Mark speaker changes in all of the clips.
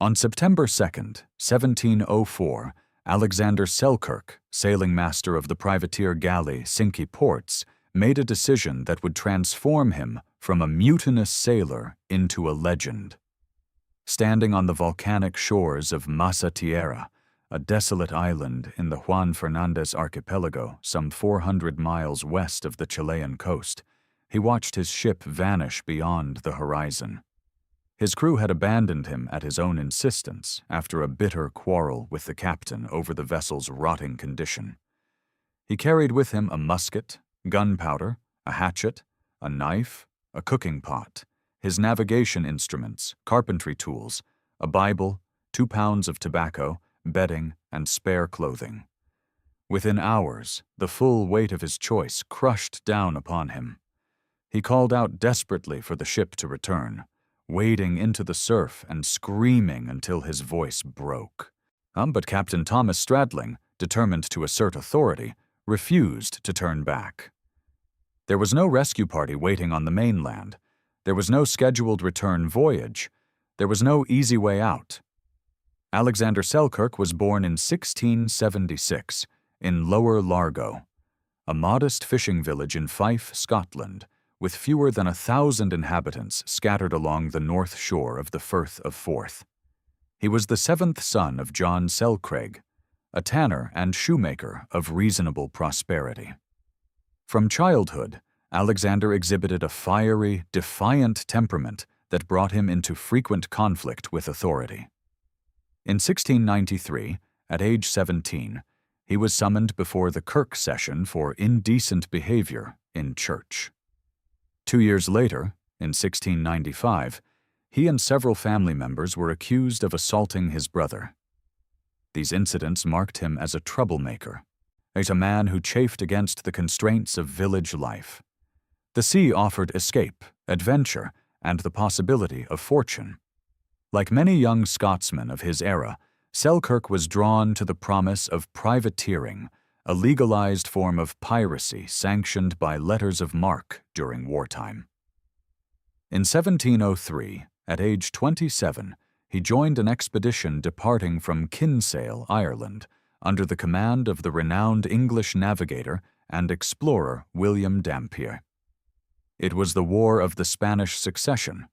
Speaker 1: On September 2nd, 1704, Alexander Selkirk, sailing master of the privateer galley Cinque Ports, made a decision that would transform him from a mutinous sailor into a legend. Standing on the volcanic shores of Masa Tierra, a desolate island in the Juan Fernandez archipelago some 400 miles west of the Chilean coast, he watched his ship vanish beyond the horizon. His crew had abandoned him at his own insistence after a bitter quarrel with the captain over the vessel's rotting condition. He carried with him a musket, gunpowder, a hatchet, a knife, a cooking pot, his navigation instruments, carpentry tools, a Bible, 2 pounds of tobacco, bedding, and spare clothing. Within hours, the full weight of his choice crushed down upon him. He called out desperately for the ship to return, wading into the surf and screaming until his voice broke. But Captain Thomas Stradling, determined to assert authority, refused to turn back. There was no rescue party waiting on the mainland. There was no scheduled return voyage. There was no easy way out. Alexander Selkirk was born in 1676 in Lower Largo, a modest fishing village in Fife, Scotland, with fewer than 1,000 inhabitants scattered along the north shore of the Firth of Forth. He was the 7th son of John Selkirk, a tanner and shoemaker of reasonable prosperity. From childhood, Alexander exhibited a fiery, defiant temperament that brought him into frequent conflict with authority. In 1693, at age 17, he was summoned before the Kirk session for indecent behavior in church. 2 years later, in 1695, he and several family members were accused of assaulting his brother. These incidents marked him as a troublemaker, as a man who chafed against the constraints of village life. The sea offered escape, adventure, and the possibility of fortune. Like many young Scotsmen of his era, Selkirk was drawn to the promise of privateering, a legalized form of piracy sanctioned by letters of marque during wartime. In 1703, at age 27, he joined an expedition departing from Kinsale, Ireland, under the command of the renowned English navigator and explorer William Dampier. It was the War of the Spanish Succession,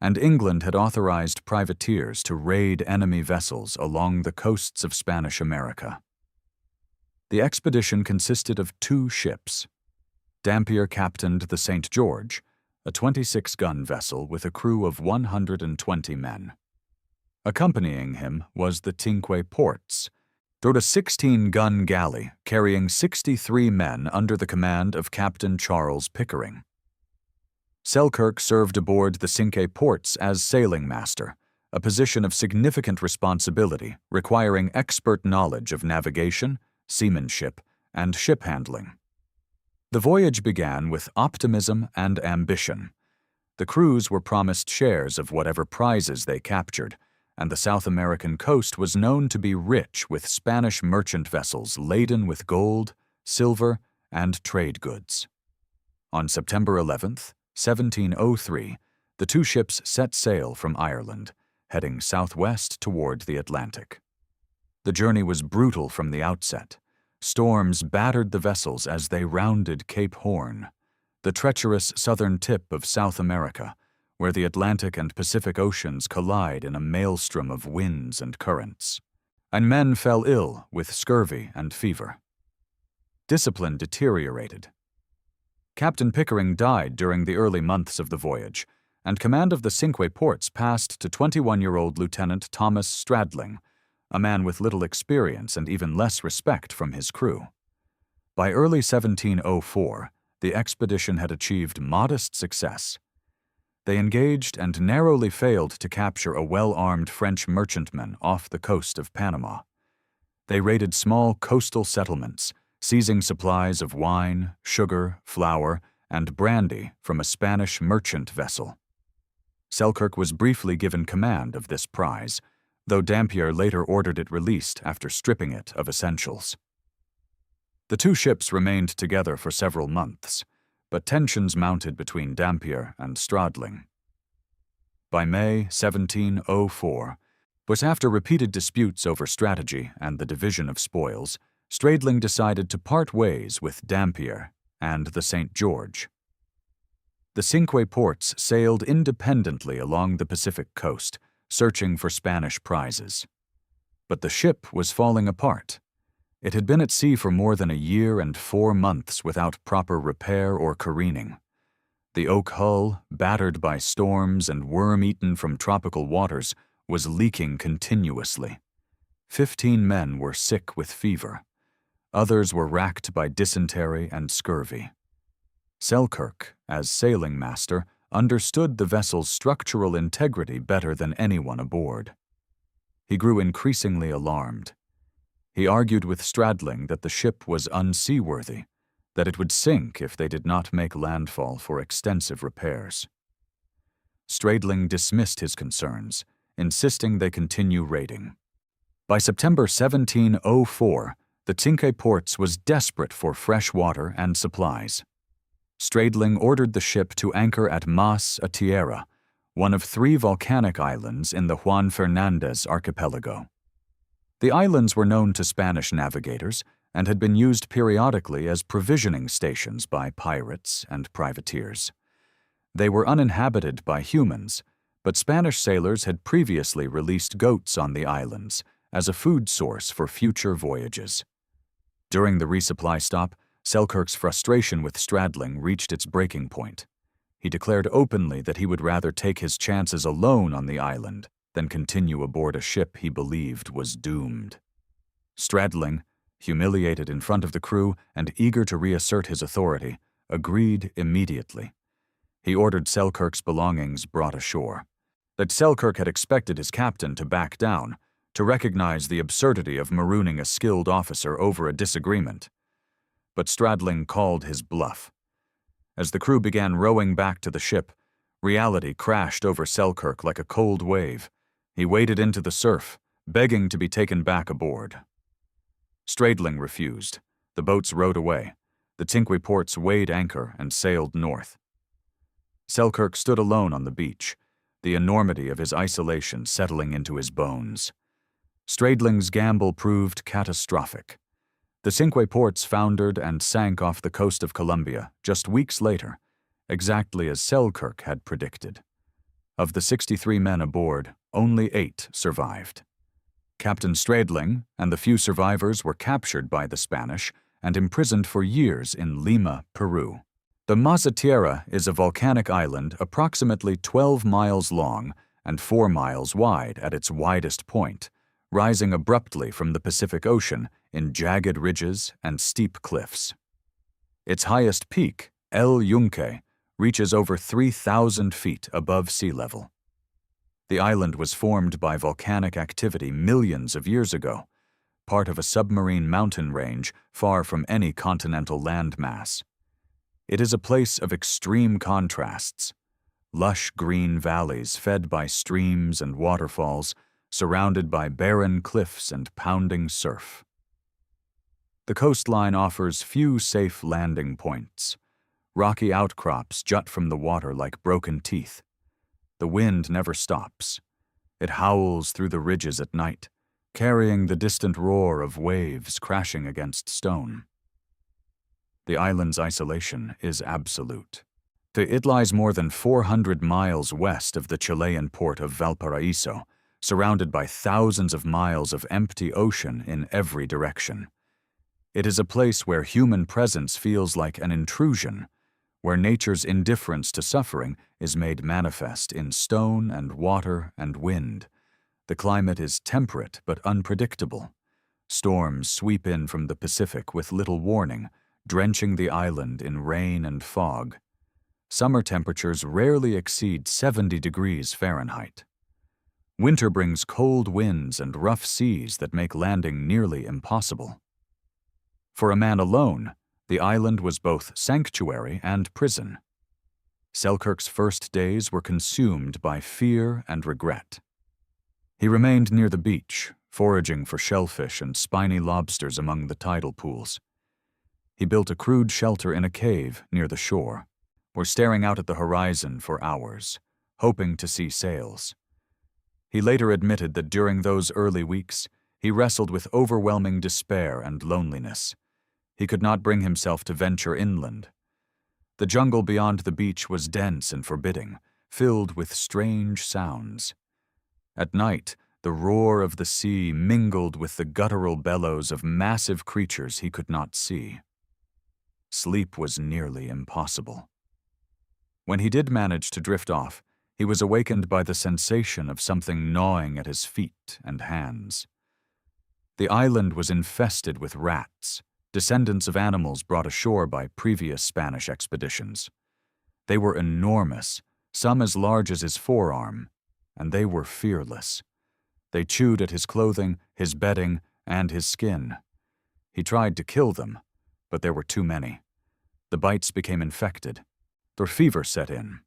Speaker 1: and England had authorized privateers to raid enemy vessels along the coasts of Spanish America. The expedition consisted of 2 ships. Dampier captained the St. George, a 26-gun vessel with a crew of 120 men. Accompanying him was the Cinque Ports, a 16-gun galley carrying 63 men under the command of Captain Charles Pickering. Selkirk served aboard the Cinque Ports as sailing master, a position of significant responsibility requiring expert knowledge of navigation, seamanship, and ship handling. The voyage began with optimism and ambition. The crews were promised shares of whatever prizes they captured, and the South American coast was known to be rich with Spanish merchant vessels laden with gold, silver, and trade goods. On September 11th, 1703, the 2 ships set sail from Ireland, heading southwest toward the Atlantic. The journey was brutal from the outset. Storms battered the vessels as they rounded Cape Horn, the treacherous southern tip of South America, where the Atlantic and Pacific Oceans collide in a maelstrom of winds and currents. And men fell ill with scurvy and fever. Discipline deteriorated. Captain Pickering died during the early months of the voyage, and command of the Cinque Ports passed to 21-year-old Lieutenant Thomas Stradling, a man with little experience and even less respect from his crew. By early 1704, the expedition had achieved modest success. They engaged and narrowly failed to capture a well-armed French merchantman off the coast of Panama. They raided small coastal settlements, seizing supplies of wine, sugar, flour, and brandy from a Spanish merchant vessel. Selkirk was briefly given command of this prize, though Dampier later ordered it released after stripping it of essentials. The 2 ships remained together for several months, but tensions mounted between Dampier and Stradling. By May 1704, But after repeated disputes over strategy and the division of spoils, Stradling decided to part ways with Dampier and the St. George. The Cinque Ports sailed independently along the Pacific coast, searching for Spanish prizes. But the ship was falling apart. It had been at sea for more than a year and 4 months without proper repair or careening. The oak hull, battered by storms and worm-eaten from tropical waters, was leaking continuously. 15 men were sick with fever. Others were racked by dysentery and scurvy. Selkirk, as sailing master, understood the vessel's structural integrity better than anyone aboard. He grew increasingly alarmed. He argued with Stradling that the ship was unseaworthy, that it would sink if they did not make landfall for extensive repairs. Stradling dismissed his concerns, insisting they continue raiding. By September 1704, the Cinque Ports was desperate for fresh water and supplies. Stradling ordered the ship to anchor at Mas a Tierra, one of 3 volcanic islands in the Juan Fernandez archipelago. The islands were known to Spanish navigators and had been used periodically as provisioning stations by pirates and privateers. They were uninhabited by humans, but Spanish sailors had previously released goats on the islands as a food source for future voyages. During the resupply stop, Selkirk's frustration with Stradling reached its breaking point. He declared openly that he would rather take his chances alone on the island than continue aboard a ship he believed was doomed. Stradling, humiliated in front of the crew and eager to reassert his authority, agreed immediately. He ordered Selkirk's belongings brought ashore. That Selkirk had expected his captain to back down, to recognize the absurdity of marooning a skilled officer over a disagreement. But Stradling called his bluff. As the crew began rowing back to the ship, reality crashed over Selkirk like a cold wave. He waded into the surf, begging to be taken back aboard. Stradling refused. The boats rowed away. The Cinque Ports weighed anchor and sailed north. Selkirk stood alone on the beach, the enormity of his isolation settling into his bones. Stradling's gamble proved catastrophic. The Cinque Ports foundered and sank off the coast of Colombia just weeks later, exactly as Selkirk had predicted. Of the 63 men aboard, only 8 survived. Captain Stradling and the few survivors were captured by the Spanish and imprisoned for years in Lima, Peru. The Mazatierra is a volcanic island approximately 12 miles long and 4 miles wide at its widest point, rising abruptly from the Pacific Ocean in jagged ridges and steep cliffs. Its highest peak, El Yunque, reaches over 3,000 feet above sea level. The island was formed by volcanic activity millions of years ago, part of a submarine mountain range far from any continental landmass. It is a place of extreme contrasts. Lush green valleys fed by streams and waterfalls, surrounded by barren cliffs and pounding surf. The coastline offers few safe landing points. Rocky outcrops jut from the water like broken teeth. The wind never stops. It howls through the ridges at night, carrying the distant roar of waves crashing against stone. The island's isolation is absolute. It lies more than 400 miles west of the Chilean port of Valparaiso, surrounded by thousands of miles of empty ocean in every direction. It is a place where human presence feels like an intrusion, where nature's indifference to suffering is made manifest in stone and water and wind. The climate is temperate but unpredictable. Storms sweep in from the Pacific with little warning, drenching the island in rain and fog. Summer temperatures rarely exceed 70 degrees Fahrenheit. Winter brings cold winds and rough seas that make landing nearly impossible. For a man alone, the island was both sanctuary and prison. Selkirk's first days were consumed by fear and regret. He remained near the beach, foraging for shellfish and spiny lobsters among the tidal pools. He built a crude shelter in a cave near the shore, or staring out at the horizon for hours, hoping to see sails. He later admitted that during those early weeks, he wrestled with overwhelming despair and loneliness. He could not bring himself to venture inland. The jungle beyond the beach was dense and forbidding, filled with strange sounds. At night, the roar of the sea mingled with the guttural bellows of massive creatures he could not see. Sleep was nearly impossible. When he did manage to drift off, he was awakened by the sensation of something gnawing at his feet and hands. The island was infested with rats, descendants of animals brought ashore by previous Spanish expeditions. They were enormous, some as large as his forearm, and they were fearless. They chewed at his clothing, his bedding, and his skin. He tried to kill them, but there were too many. The bites became infected. Their fever set in.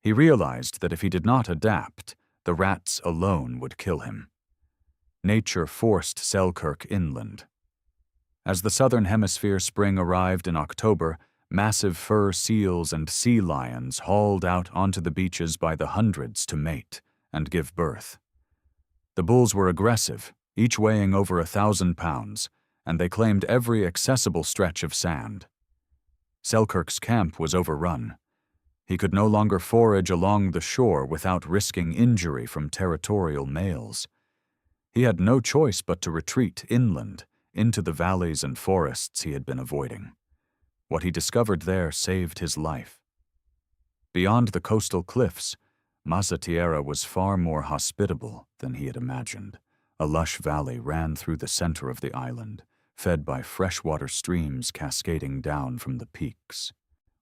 Speaker 1: He realized that if he did not adapt, the rats alone would kill him. Nature forced Selkirk inland. As the southern hemisphere spring arrived in October, massive fur seals and sea lions hauled out onto the beaches by the hundreds to mate and give birth. The bulls were aggressive, each weighing over 1,000 pounds, and they claimed every accessible stretch of sand. Selkirk's camp was overrun. He could no longer forage along the shore without risking injury from territorial males. He had no choice but to retreat inland, into the valleys and forests he had been avoiding. What he discovered there saved his life. Beyond the coastal cliffs, Masa Tierra was far more hospitable than he had imagined. A lush valley ran through the center of the island, fed by freshwater streams cascading down from the peaks.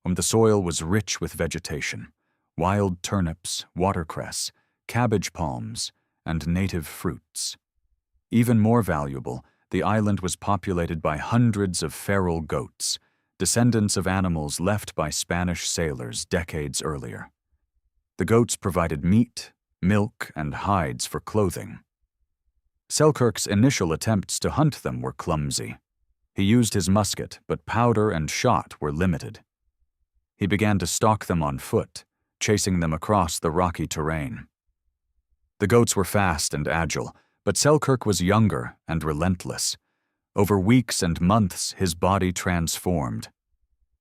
Speaker 1: The soil was rich with vegetation, wild turnips, watercress, cabbage palms, and native fruits. Even more valuable, the island was populated by hundreds of feral goats, descendants of animals left by Spanish sailors decades earlier. The goats provided meat, milk, and hides for clothing. Selkirk's initial attempts to hunt them were clumsy. He used his musket, but powder and shot were limited. He began to stalk them on foot, chasing them across the rocky terrain. The goats were fast and agile, but Selkirk was younger and relentless. Over weeks and months, his body transformed.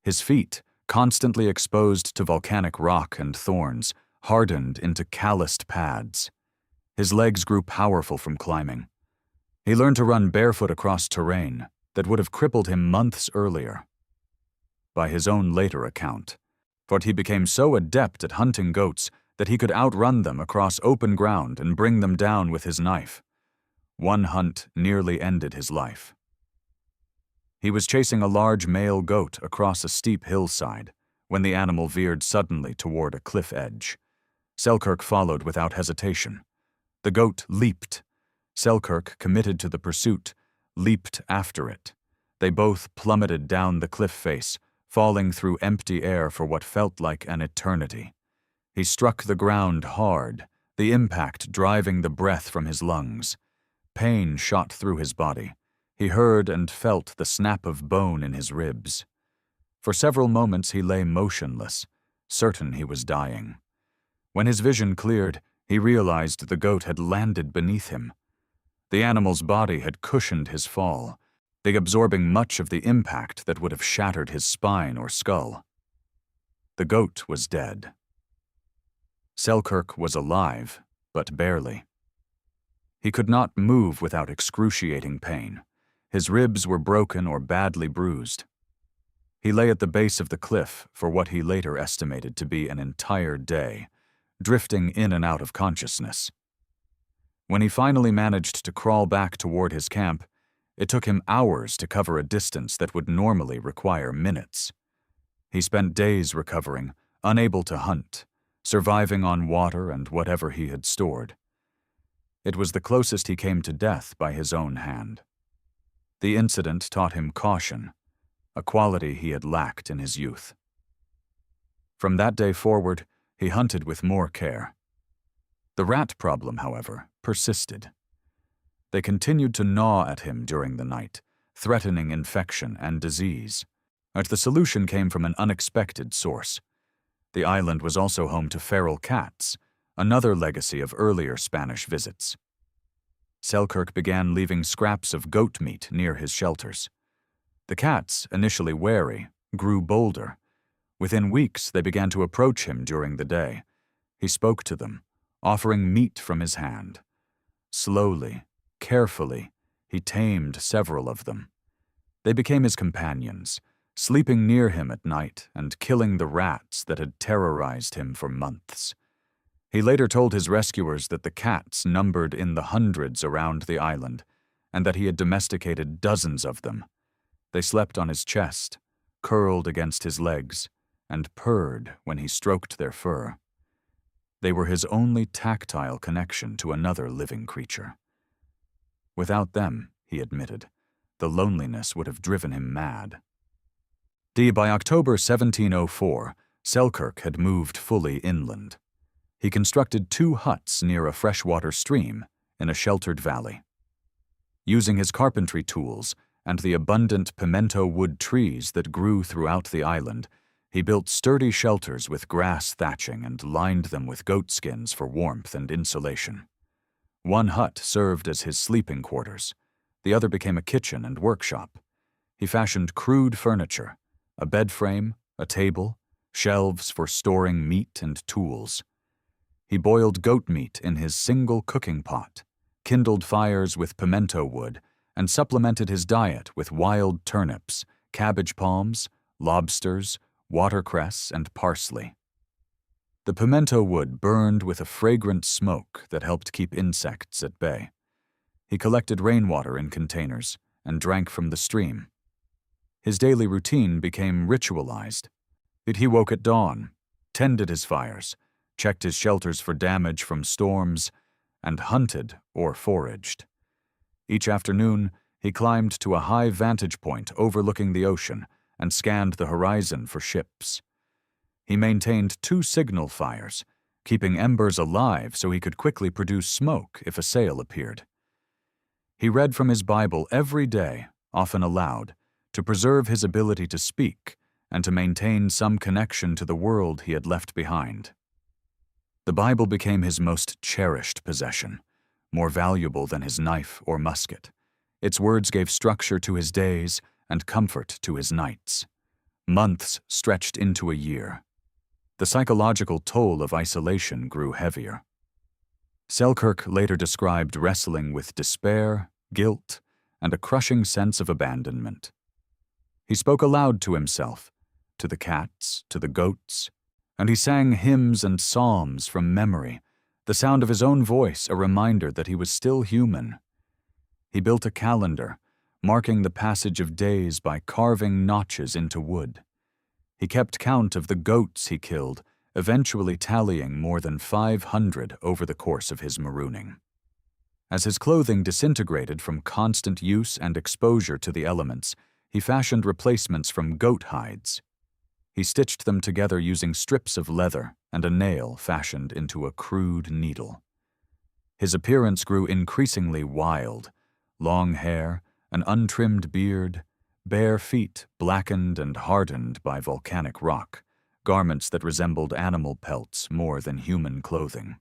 Speaker 1: His feet, constantly exposed to volcanic rock and thorns, hardened into calloused pads. His legs grew powerful from climbing. He learned to run barefoot across terrain that would have crippled him months earlier. By his own later account, for he became so adept at hunting goats that he could outrun them across open ground and bring them down with his knife. One hunt nearly ended his life. He was chasing a large male goat across a steep hillside when the animal veered suddenly toward a cliff edge. Selkirk followed without hesitation. The goat leaped. Selkirk, committed to the pursuit, leaped after it. They both plummeted down the cliff face, falling through empty air for what felt like an eternity. He struck the ground hard, the impact driving the breath from his lungs. Pain shot through his body. He heard and felt the snap of bone in his ribs. For several moments he lay motionless, certain he was dying. When his vision cleared, he realized the goat had landed beneath him. The animal's body had cushioned his fall, absorbing much of the impact that would have shattered his spine or skull. The goat was dead. Selkirk was alive, but barely. He could not move without excruciating pain. His ribs were broken or badly bruised. He lay at the base of the cliff for what he later estimated to be an entire day, drifting in and out of consciousness. When he finally managed to crawl back toward his camp, it took him hours to cover a distance that would normally require minutes. He spent days recovering, unable to hunt, surviving on water and whatever he had stored. It was the closest he came to death by his own hand. The incident taught him caution, a quality he had lacked in his youth. From that day forward, he hunted with more care. The rat problem, however, persisted. They continued to gnaw at him during the night, threatening infection and disease. But the solution came from an unexpected source. The island was also home to feral cats, another legacy of earlier Spanish visits. Selkirk began leaving scraps of goat meat near his shelters. The cats, initially wary, grew bolder. Within weeks, they began to approach him during the day. He spoke to them, offering meat from his hand. Slowly, carefully, he tamed several of them. They became his companions, sleeping near him at night and killing the rats that had terrorized him for months. He later told his rescuers that the cats numbered in the hundreds around the island, and that he had domesticated dozens of them. They slept on his chest, curled against his legs, and purred when he stroked their fur. They were his only tactile connection to another living creature. Without them, he admitted, the loneliness would have driven him mad. By October 1704, Selkirk had moved fully inland. He constructed 2 huts near a freshwater stream in a sheltered valley. Using his carpentry tools and the abundant pimento wood trees that grew throughout the island, he built sturdy shelters with grass thatching and lined them with goat skins for warmth and insulation. One hut served as his sleeping quarters. The other became a kitchen and workshop. He fashioned crude furniture, a bed frame, a table, shelves for storing meat and tools. He boiled goat meat in his single cooking pot, kindled fires with pimento wood, and supplemented his diet with wild turnips, cabbage palms, lobsters, watercress, and parsley. The pimento wood burned with a fragrant smoke that helped keep insects at bay. He collected rainwater in containers and drank from the stream. His daily routine became ritualized. He woke at dawn, tended his fires, checked his shelters for damage from storms, and hunted or foraged. Each afternoon, he climbed to a high vantage point overlooking the ocean and scanned the horizon for ships. He maintained 2 signal fires, keeping embers alive so he could quickly produce smoke if a sail appeared. He read from his Bible every day, often aloud, to preserve his ability to speak and to maintain some connection to the world he had left behind. The Bible became his most cherished possession, more valuable than his knife or musket. Its words gave structure to his days and comfort to his nights. Months stretched into a year. The psychological toll of isolation grew heavier. Selkirk later described wrestling with despair, guilt, and a crushing sense of abandonment. He spoke aloud to himself, to the cats, to the goats, and he sang hymns and psalms from memory, the sound of his own voice a reminder that he was still human. He built a calendar, marking the passage of days by carving notches into wood. He kept count of the goats he killed, eventually tallying more than 500 over the course of his marooning. As his clothing disintegrated from constant use and exposure to the elements, he fashioned replacements from goat hides. He stitched them together using strips of leather and a nail fashioned into a crude needle. His appearance grew increasingly wild: long hair, an untrimmed beard, bare feet blackened and hardened by volcanic rock, garments that resembled animal pelts more than human clothing.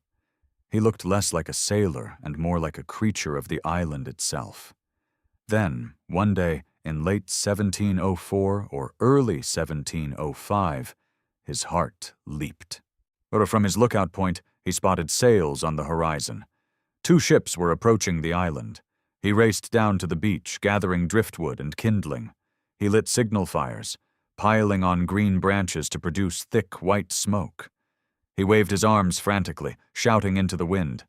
Speaker 1: He looked less like a sailor and more like a creature of the island itself. Then, one day, in late 1704 or early 1705, his heart leaped. But from his lookout point, he spotted sails on the horizon. 2 ships were approaching the island. He raced down to the beach, gathering driftwood and kindling. He lit signal fires, piling on green branches to produce thick white smoke. He waved his arms frantically, shouting into the wind.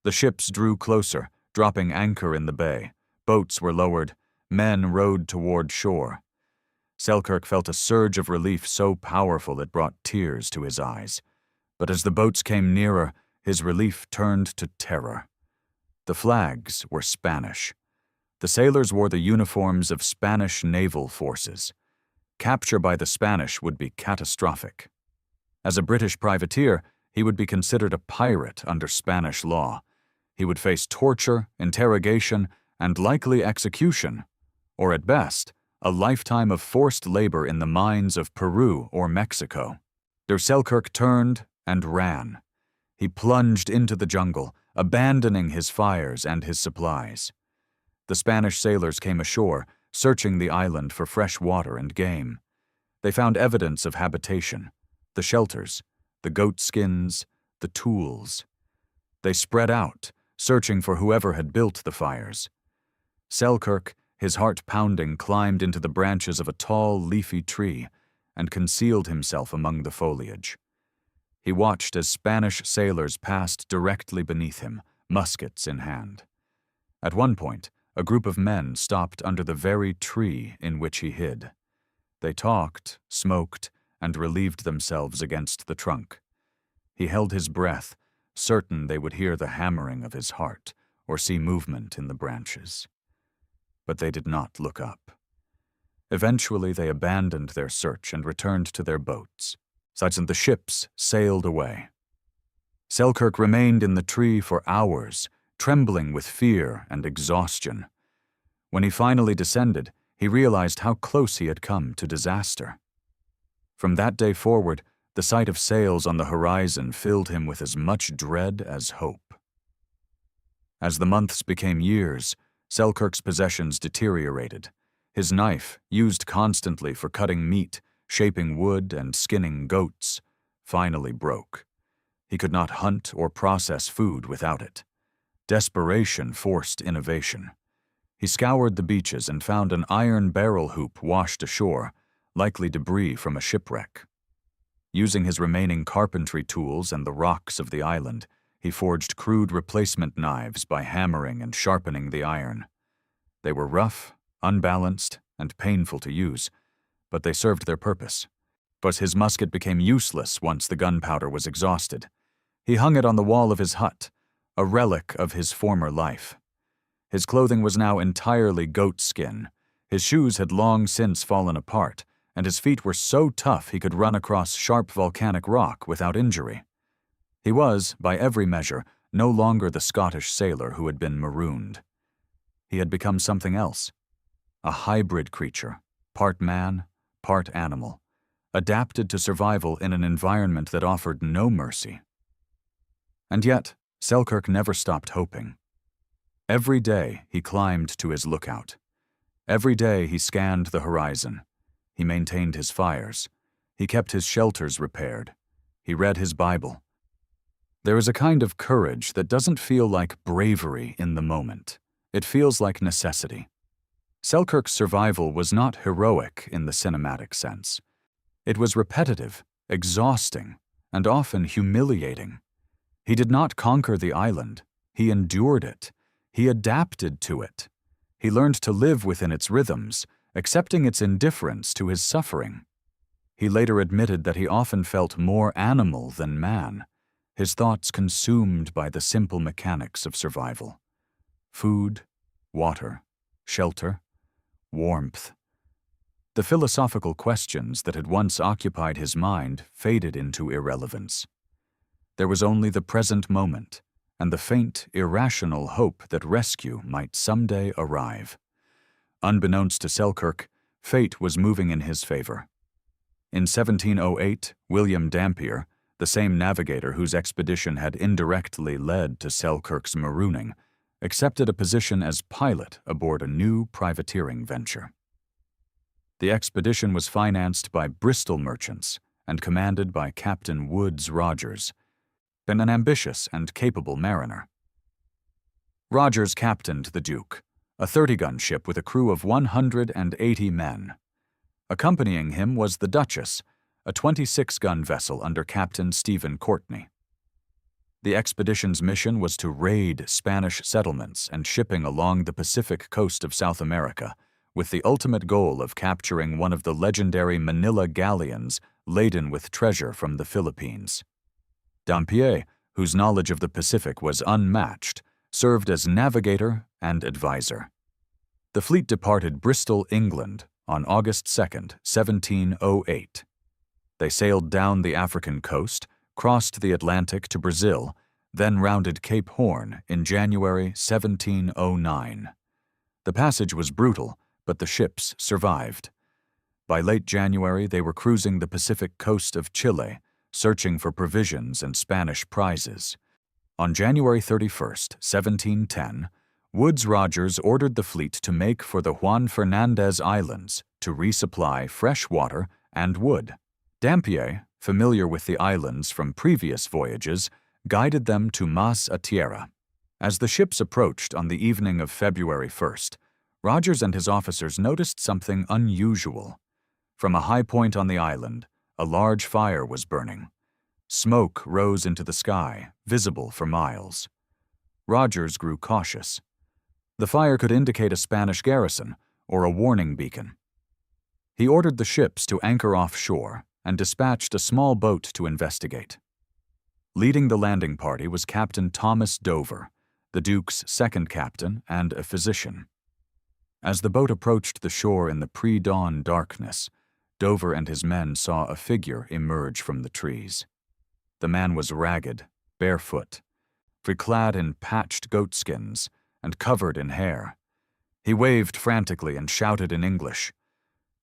Speaker 1: The ships drew closer, dropping anchor in the bay. Boats were lowered. Men rowed toward shore. Selkirk felt a surge of relief so powerful it brought tears to his eyes. But as the boats came nearer, his relief turned to terror. The flags were Spanish. The sailors wore the uniforms of Spanish naval forces. Capture by the Spanish would be catastrophic. As a British privateer, he would be considered a pirate under Spanish law. He would face torture, interrogation, and likely execution, or at best, a lifetime of forced labor in the mines of Peru or Mexico. Selkirk turned and ran. He plunged into the jungle, abandoning his fires and his supplies. The Spanish sailors came ashore, searching the island for fresh water and game. They found evidence of habitation, the shelters, the goat skins, the tools. They spread out, searching for whoever had built the fires. Selkirk, his heart pounding, climbed into the branches of a tall, leafy tree and concealed himself among the foliage. He watched as Spanish sailors passed directly beneath him, muskets in hand. At one point, a group of men stopped under the very tree in which he hid. They talked, smoked, and relieved themselves against the trunk. He held his breath, certain they would hear the hammering of his heart or see movement in the branches. But they did not look up. Eventually, they abandoned their search and returned to their boats. Such and the ships sailed away. Selkirk remained in the tree for hours, trembling with fear and exhaustion. When he finally descended, he realized how close he had come to disaster. From that day forward, the sight of sails on the horizon filled him with as much dread as hope. As the months became years, Selkirk's possessions deteriorated. His knife, used constantly for cutting meat, shaping wood, and skinning goats, finally broke. He could not hunt or process food without it. Desperation forced innovation. He scoured the beaches and found an iron barrel hoop washed ashore, likely debris from a shipwreck. Using his remaining carpentry tools and the rocks of the island, he forged crude replacement knives by hammering and sharpening the iron. They were rough, unbalanced, and painful to use, but they served their purpose. But his musket became useless once the gunpowder was exhausted. He hung it on the wall of his hut, a relic of his former life. His clothing was now entirely goat skin. His shoes had long since fallen apart, and his feet were so tough he could run across sharp volcanic rock without injury. He was, by every measure, no longer the Scottish sailor who had been marooned. He had become something else, a hybrid creature, part man, part animal, adapted to survival in an environment that offered no mercy. And yet, Selkirk never stopped hoping. Every day he climbed to his lookout. Every day he scanned the horizon. He maintained his fires. He kept his shelters repaired. He read his Bible. There is a kind of courage that doesn't feel like bravery in the moment. It feels like necessity. Selkirk's survival was not heroic in the cinematic sense. It was repetitive, exhausting, and often humiliating. He did not conquer the island. He endured it. He adapted to it. He learned to live within its rhythms, accepting its indifference to his suffering. He later admitted that he often felt more animal than man, his thoughts consumed by the simple mechanics of survival. Food, water, shelter, warmth. The philosophical questions that had once occupied his mind faded into irrelevance. There was only the present moment and the faint, irrational hope that rescue might someday arrive. Unbeknownst to Selkirk, fate was moving in his favor. In 1708, William Dampier, the same navigator whose expedition had indirectly led to Selkirk's marooning, accepted a position as pilot aboard a new privateering venture. The expedition was financed by Bristol merchants and commanded by Captain Woodes Rogers, an ambitious and capable mariner. Rogers captained the Duke, a 30-gun ship with a crew of 180 men. Accompanying him was the Duchess, a 26-gun vessel under Captain Stephen Courtney. The expedition's mission was to raid Spanish settlements and shipping along the Pacific coast of South America, with the ultimate goal of capturing one of the legendary Manila galleons laden with treasure from the Philippines. Dampier, whose knowledge of the Pacific was unmatched, served as navigator and advisor. The fleet departed Bristol, England, on August 2, 1708. They sailed down the African coast, crossed the Atlantic to Brazil, then rounded Cape Horn in January 1709. The passage was brutal, but the ships survived. By late January, they were cruising the Pacific coast of Chile, searching for provisions and Spanish prizes. On January 31st, 1710, Woodes Rogers ordered the fleet to make for the Juan Fernandez Islands to resupply fresh water and wood. Dampier, familiar with the islands from previous voyages, guided them to Mas a Tierra. As the ships approached on the evening of February 1st, Rogers and his officers noticed something unusual. From a high point on the island, a large fire was burning. Smoke rose into the sky, visible for miles. Rogers grew cautious. The fire could indicate a Spanish garrison or a warning beacon. He ordered the ships to anchor offshore and dispatched a small boat to investigate. Leading the landing party was Captain Thomas Dover, the Duke's second captain and a physician. As the boat approached the shore in the pre-dawn darkness, Dover and his men saw a figure emerge from the trees. The man was ragged, barefoot, clad in patched goatskins and covered in hair. He waved frantically and shouted in English.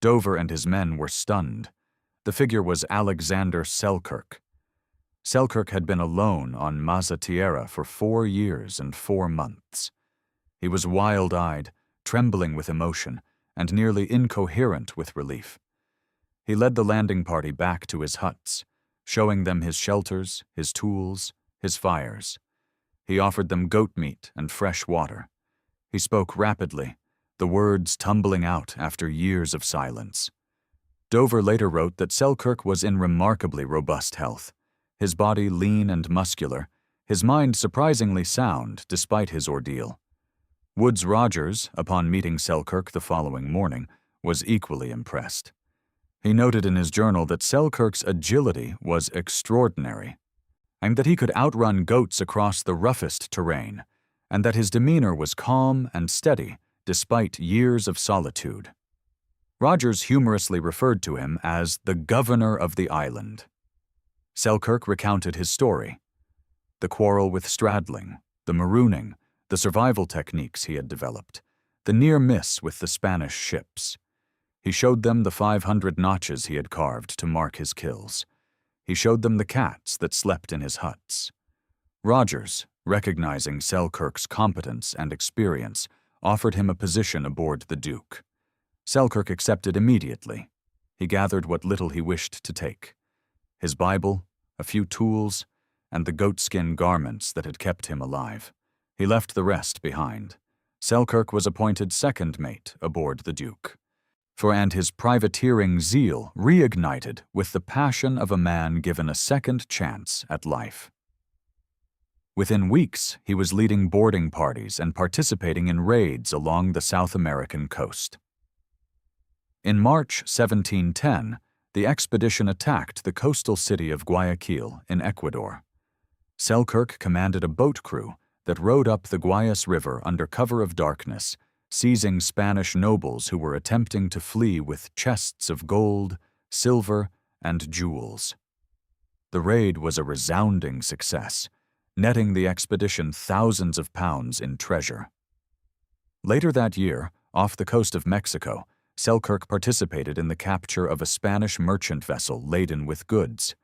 Speaker 1: Dover and his men were stunned. The figure was Alexander Selkirk. Selkirk had been alone on Mas a Tierra for 4 years and 4 months. He was wild-eyed, trembling with emotion, and nearly incoherent with relief. He led the landing party back to his huts, showing them his shelters, his tools, his fires. He offered them goat meat and fresh water. He spoke rapidly, the words tumbling out after years of silence. Dover later wrote that Selkirk was in remarkably robust health, his body lean and muscular, his mind surprisingly sound despite his ordeal. Woodes Rogers, upon meeting Selkirk the following morning, was equally impressed. He noted in his journal that Selkirk's agility was extraordinary, and that he could outrun goats across the roughest terrain, and that his demeanor was calm and steady despite years of solitude. Rogers humorously referred to him as the governor of the island. Selkirk recounted his story: the quarrel with Stradling, the marooning, the survival techniques he had developed, the near miss with the Spanish ships. He showed them the 500 notches he had carved to mark his kills. He showed them the cats that slept in his huts. Rogers, recognizing Selkirk's competence and experience, offered him a position aboard the Duke. Selkirk accepted immediately. He gathered what little he wished to take: his Bible, a few tools, and the goatskin garments that had kept him alive. He left the rest behind. Selkirk was appointed second mate aboard the Duke. And his privateering zeal reignited with the passion of a man given a second chance at life. Within weeks, he was leading boarding parties and participating in raids along the South American coast. In March 1710, the expedition attacked the coastal city of Guayaquil in Ecuador. Selkirk commanded a boat crew that rowed up the Guayas River under cover of darkness, seizing Spanish nobles who were attempting to flee with chests of gold, silver, and jewels. The raid was a resounding success, netting the expedition thousands of pounds in treasure. Later that year, off the coast of Mexico, Selkirk participated in the capture of a Spanish merchant vessel laden with goods.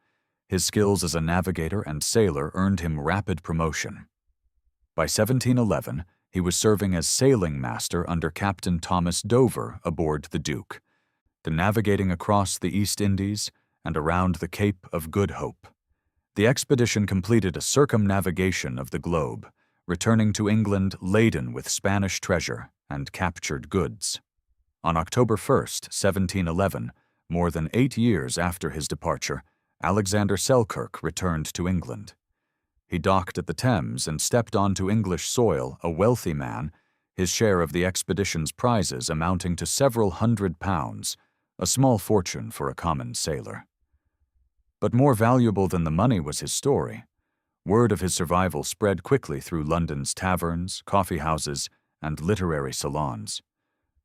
Speaker 1: His skills as a navigator and sailor earned him rapid promotion. By 1711, he was serving as sailing master under Captain Thomas Dover aboard the Duke, navigating across the East Indies and around the Cape of Good Hope. The expedition completed a circumnavigation of the globe, returning to England laden with Spanish treasure and captured goods. On October 1st, 1711, more than 8 years after his departure, Alexander Selkirk returned to England. He docked at the Thames and stepped onto English soil a wealthy man, his share of the expedition's prizes amounting to several £100, a small fortune for a common sailor. But more valuable than the money was his story. Word of his survival spread quickly through London's taverns, coffee houses, and literary salons.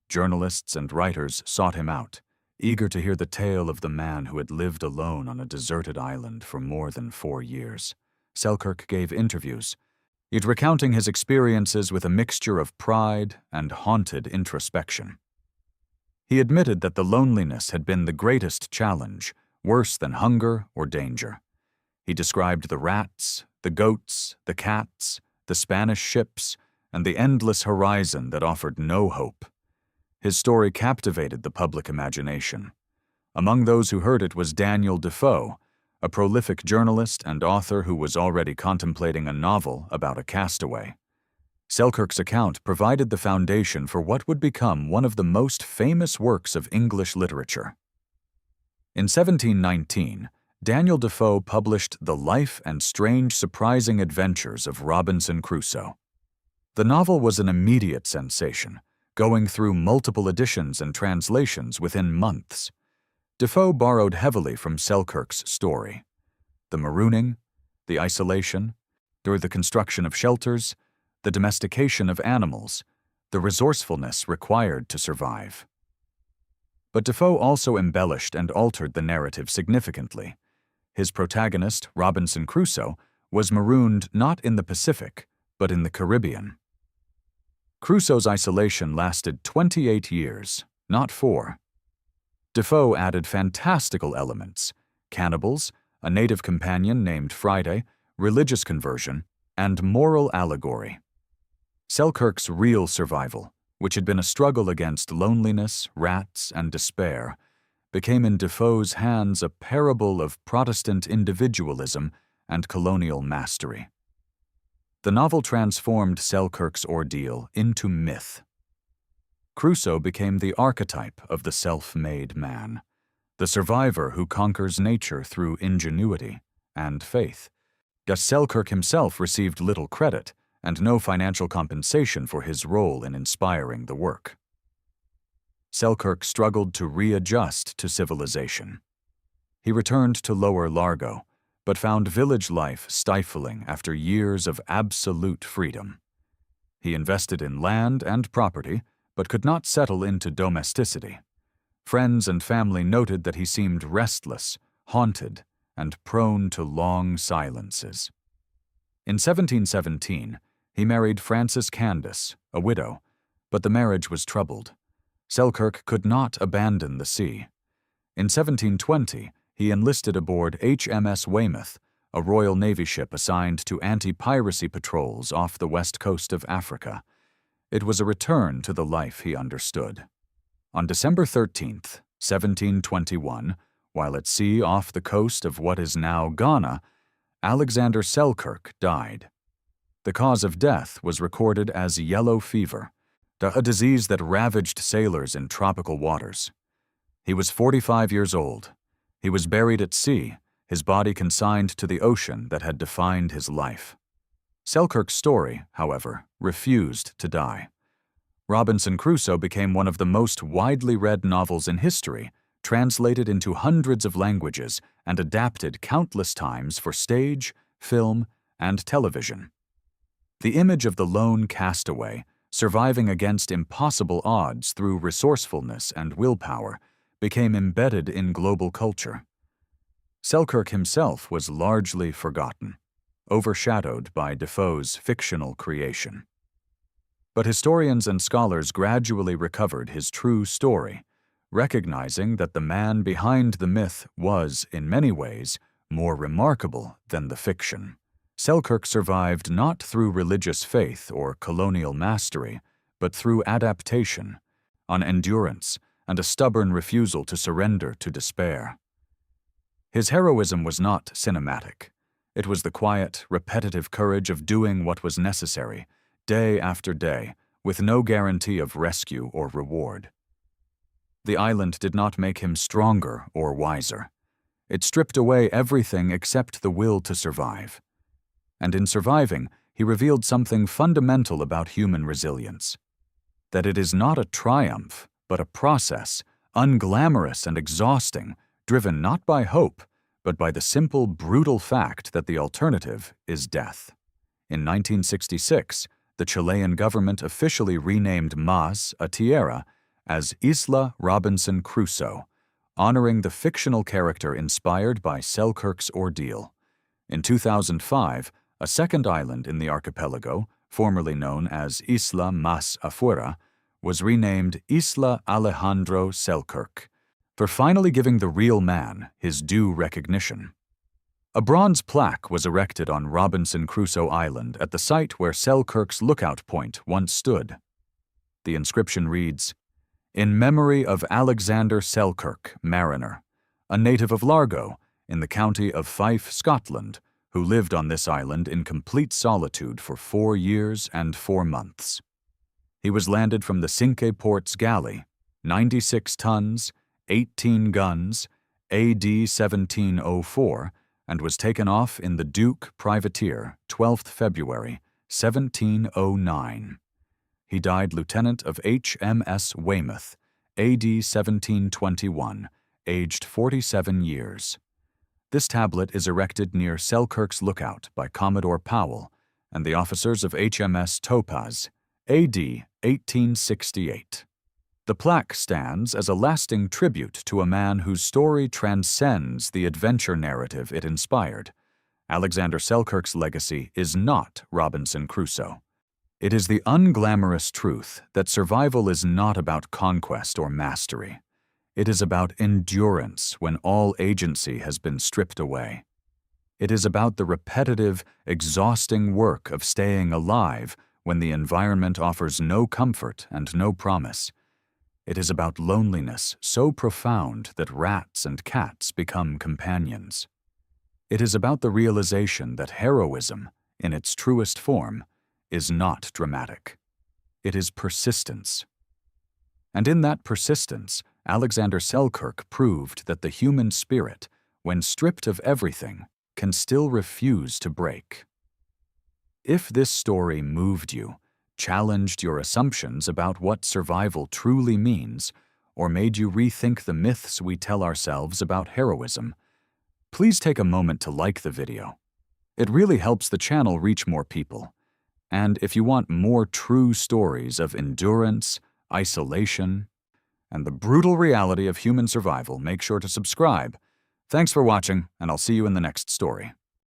Speaker 1: Journalists and writers sought him out, eager to hear the tale of the man who had lived alone on a deserted island for more than 4 years. Selkirk gave interviews, yet recounting his experiences with a mixture of pride and haunted introspection. He admitted that the loneliness had been the greatest challenge, worse than hunger or danger. He described the rats, the goats, the cats, the Spanish ships, and the endless horizon that offered no hope. His story captivated the public imagination. Among those who heard it was Daniel Defoe, a prolific journalist and author who was already contemplating a novel about a castaway. Selkirk's account provided the foundation for what would become one of the most famous works of English literature. In 1719, Daniel Defoe published The Life and Strange Surprising Adventures of Robinson Crusoe. The novel was an immediate sensation, going through multiple editions and translations within months. Defoe borrowed heavily from Selkirk's story. The marooning, the isolation, the construction of shelters, the domestication of animals, the resourcefulness required to survive. But Defoe also embellished and altered the narrative significantly. His protagonist, Robinson Crusoe, was marooned not in the Pacific, but in the Caribbean. Crusoe's isolation lasted 28 years, not 4. Defoe added fantastical elements: cannibals, a native companion named Friday, religious conversion, and moral allegory. Selkirk's real survival, which had been a struggle against loneliness, rats, and despair, became in Defoe's hands a parable of Protestant individualism and colonial mastery. The novel transformed Selkirk's ordeal into myth. Crusoe became the archetype of the self-made man, the survivor who conquers nature through ingenuity and faith. Yet Selkirk himself received little credit and no financial compensation for his role in inspiring the work. Selkirk struggled to readjust to civilization. He returned to Lower Largo, but found village life stifling after years of absolute freedom. He invested in land and property, but could not settle into domesticity. Friends and family noted that he seemed restless, haunted, and prone to long silences. In 1717, he married Frances Candace, a widow, but the marriage was troubled. Selkirk could not abandon the sea. In 1720, he enlisted aboard HMS Weymouth, a Royal Navy ship assigned to anti-piracy patrols off the west coast of Africa. It was a return to the life he understood. On December 13, 1721, while at sea off the coast of what is now Ghana, Alexander Selkirk died. The cause of death was recorded as yellow fever, a disease that ravaged sailors in tropical waters. He was 45 years old. He was buried at sea, his body consigned to the ocean that had defined his life. Selkirk's story, however, refused to die. Robinson Crusoe became one of the most widely read novels in history, translated into hundreds of languages and adapted countless times for stage, film, and television. The image of the lone castaway, surviving against impossible odds through resourcefulness and willpower, became embedded in global culture. Selkirk himself was largely forgotten, overshadowed by Defoe's fictional creation. But historians and scholars gradually recovered his true story, recognizing that the man behind the myth was, in many ways, more remarkable than the fiction. Selkirk survived not through religious faith or colonial mastery, but through adaptation, on endurance, and a stubborn refusal to surrender to despair. His heroism was not cinematic. It was the quiet, repetitive courage of doing what was necessary, day after day, with no guarantee of rescue or reward. The island did not make him stronger or wiser. It stripped away everything except the will to survive. And in surviving, he revealed something fundamental about human resilience: that it is not a triumph, but a process, unglamorous and exhausting, driven not by hope, but by the simple, brutal fact that the alternative is death. In 1966, the Chilean government officially renamed Mas, a tierra, as Isla Robinson Crusoe, honoring the fictional character inspired by Selkirk's ordeal. In 2005, a second island in the archipelago, formerly known as Isla Mas Afuera, was renamed Isla Alejandro Selkirk, for finally giving the real man his due recognition. A bronze plaque was erected on Robinson Crusoe Island at the site where Selkirk's lookout point once stood. The inscription reads, "In memory of Alexander Selkirk, mariner, a native of Largo, in the county of Fife, Scotland, who lived on this island in complete solitude for 4 years and 4 months. He was landed from the Cinque Ports galley, 96 tons, 18 guns, AD 1704, and was taken off in the Duke privateer 12th February, 1709. He died lieutenant of HMS Weymouth, AD 1721, aged 47 years. This tablet is erected near Selkirk's lookout by Commodore Powell and the officers of HMS Topaz, AD 1868. The plaque stands as a lasting tribute to a man whose story transcends the adventure narrative it inspired. Alexander Selkirk's legacy is not Robinson Crusoe. It is the unglamorous truth that survival is not about conquest or mastery. It is about endurance when all agency has been stripped away. It is about the repetitive, exhausting work of staying alive when the environment offers no comfort and no promise. It is about loneliness so profound that rats and cats become companions. It is about the realization that heroism, in its truest form, is not dramatic. It is persistence. And in that persistence, Alexander Selkirk proved that the human spirit, when stripped of everything, can still refuse to break. If this story moved you, challenged your assumptions about what survival truly means, or made you rethink the myths we tell ourselves about heroism, please take a moment to like the video. It really helps the channel reach more people. And if you want more true stories of endurance, isolation, and the brutal reality of human survival, make sure to subscribe. Thanks for watching, and I'll see you in the next story.